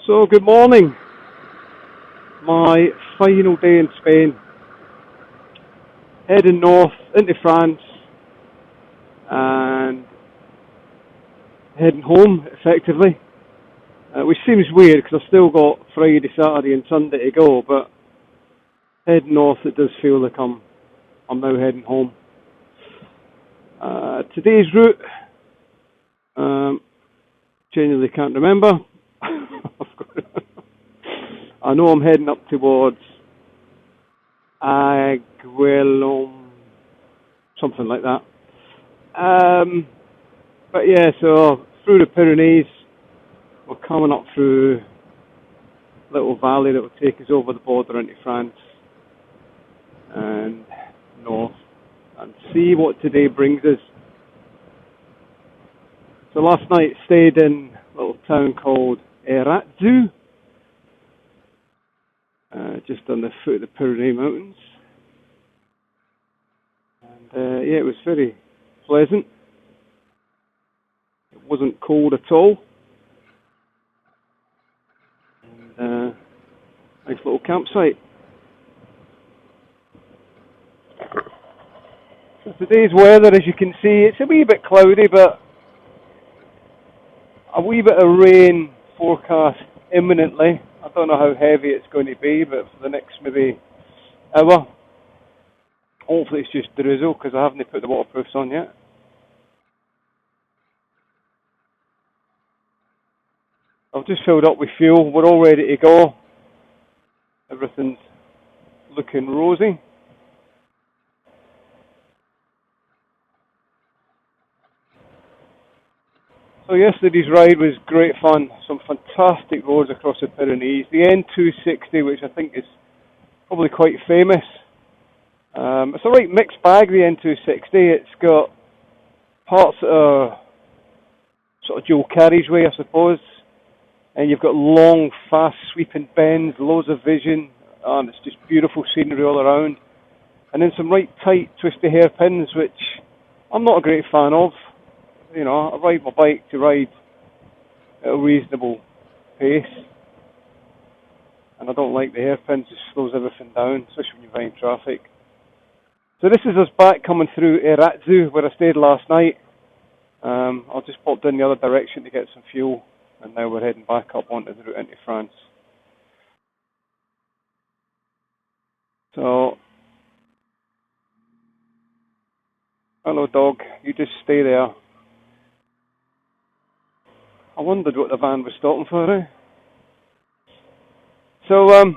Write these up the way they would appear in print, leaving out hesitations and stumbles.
So, good morning. My final day in Spain. Heading north into France and heading home, effectively. Which seems weird because I've still got Friday, Saturday and Sunday to go, but heading north it does feel like I'm now heading home. Today's route, genuinely can't remember. I know I'm heading up towards Aguilom, something like that. But yeah, so through the Pyrenees, we're coming up through a little valley that will take us over the border into France and north and see what today brings us. So last night stayed in a little town called Eratzu, just on the foot of the Pyrenees Mountains. And yeah, it was very pleasant. It wasn't cold at all. And nice little campsite. So today's weather, as you can see, it's a wee bit cloudy, but a wee bit of rain forecast imminently. I don't know how heavy it's going to be, but for the next maybe hour. Hopefully it's just drizzle because I haven't put the waterproofs on yet. I've just filled up with fuel. We're all ready to go. Everything's looking rosy. So yesterday's ride was great fun. Some fantastic roads across the Pyrenees. The N260, which I think is probably quite famous. It's a right mixed bag, the N260. It's got parts that are sort of dual carriageway, I suppose. And you've got long, fast, sweeping bends, loads of vision, and it's just beautiful scenery all around. And then some right tight, twisty hairpins, which I'm not a great fan of. You know, I ride my bike to ride at a reasonable pace. And I don't like the hairpins, it slows everything down, especially when you're in traffic. So this is us back coming through Eratzu, where I stayed last night. I just popped in the other direction to get some fuel, and now we're heading back up onto the route into France. So, hello dog, you just stay there. I wondered what the van was stopping for, eh? So,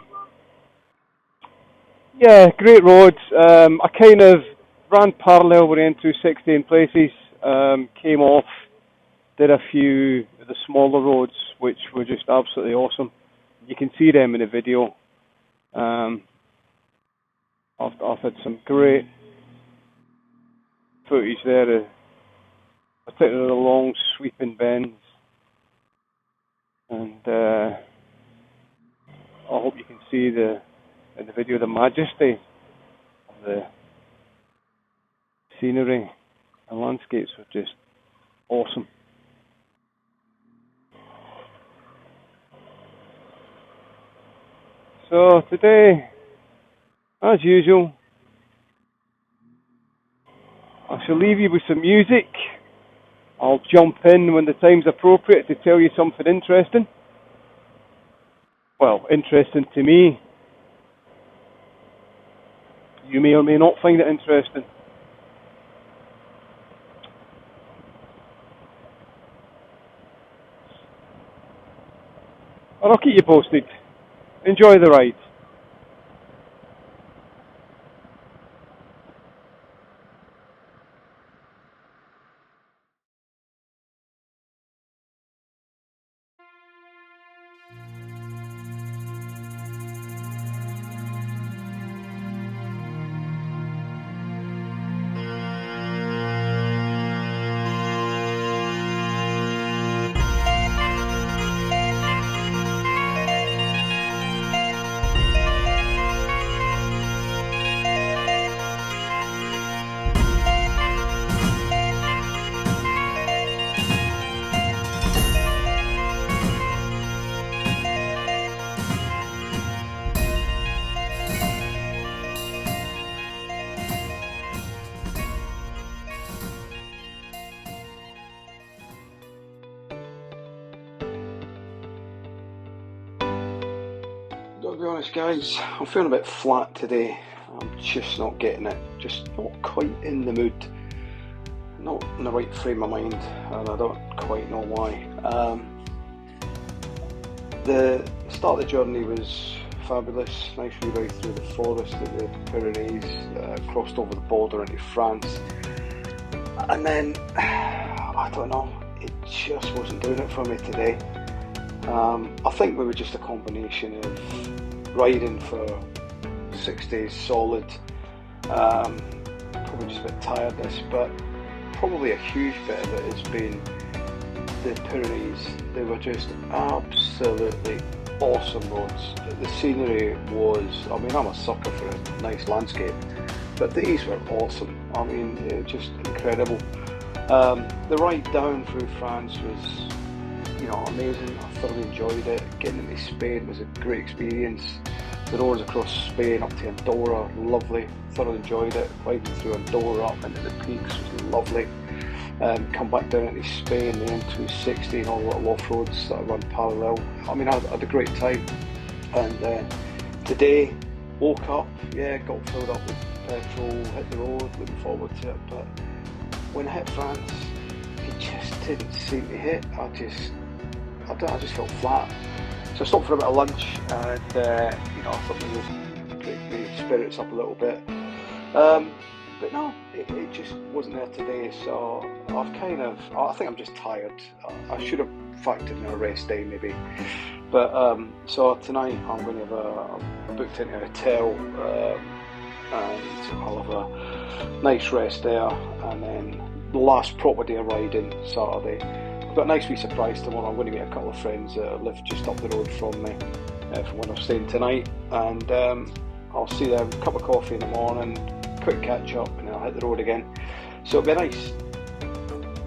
yeah, great roads. I kind of ran parallel with N260 in places, came off, did a few of the smaller roads, which were just absolutely awesome. You can see them in the video. I've had some great footage there, particularly the long sweeping bends. And I hope you can see in the video the majesty of the scenery and landscapes were just awesome. So today, as usual, I shall leave you with some music. I'll jump in when the time's appropriate to tell you something interesting. Well, interesting to me. You may or may not find it interesting. But I'll keep you posted. Enjoy the ride. be honest guys, I'm feeling a bit flat today. I'm just not getting it, just not quite in the mood, not in the right frame of mind, and I don't quite know why. The start of the journey was fabulous, nice wee ride through the forest of the Pyrenees, crossed over the border into France, and then, I don't know, it just wasn't doing it for me today. I think we were just a combination of riding for 6 days solid, probably just a bit tiredness, but probably a huge bit of it has been the Pyrenees. They were just absolutely awesome roads. The scenery was, I mean, I'm a sucker for a nice landscape, but these were awesome. I mean, it was just incredible. The ride down through France was, you know, amazing. I thoroughly enjoyed it. Getting into Spain was a great experience. The roads across Spain up to Andorra, lovely. Thoroughly enjoyed it. Riding through Andorra up into the peaks was lovely. Come back down into Spain, the N260 and all the little off-roads that run parallel. I mean, I had a great time. And today, woke up, yeah, got filled up with petrol, hit the road, looking forward to it. But when I hit France, it just didn't seem to hit. I just felt flat. So I stopped for a bit of lunch, and you know, I thought it was pick the spirits up a little bit. But no, it just wasn't there today. So I think I'm just tired. I should have factored in a rest day maybe. But so tonight I'm going to have booked into a hotel, and I'll have a nice rest there, and then the last proper day of riding Saturday. I've got a nice wee surprise tomorrow. I'm going to meet a couple of friends that live just up the road from me, from where I'm staying tonight, and I'll see them, a cup of coffee in the morning, quick catch up, and then I'll hit the road again. So it'll be a nice,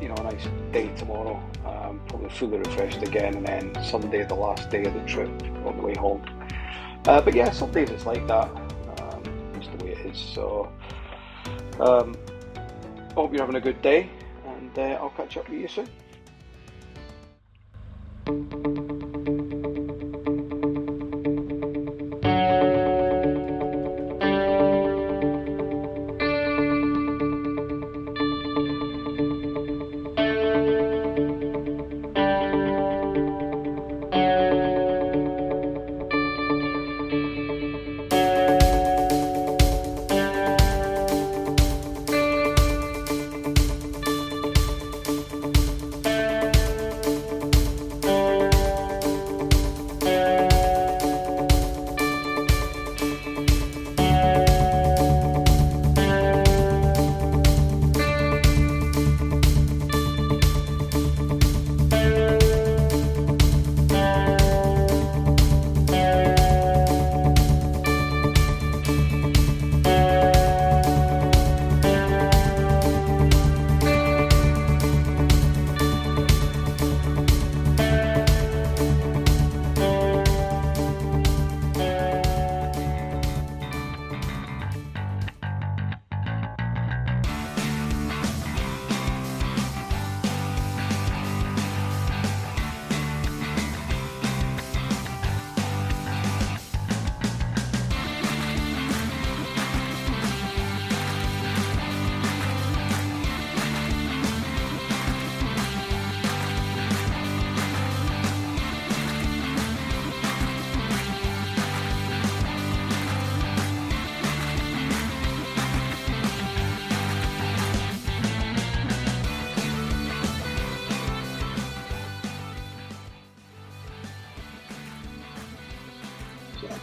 you know, a nice day tomorrow. Probably fully refreshed again, and then Sunday, the last day of the trip, on the way home. But yeah, some days it's like that. It's the way it is. So hope you're having a good day, and I'll catch up with you soon.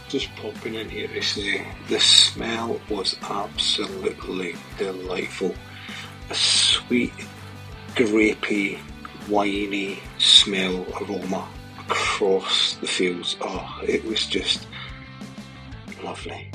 Just popping in here to say the smell was absolutely delightful. A sweet, grapey, winey smell, aroma across the fields. Oh, it was just lovely.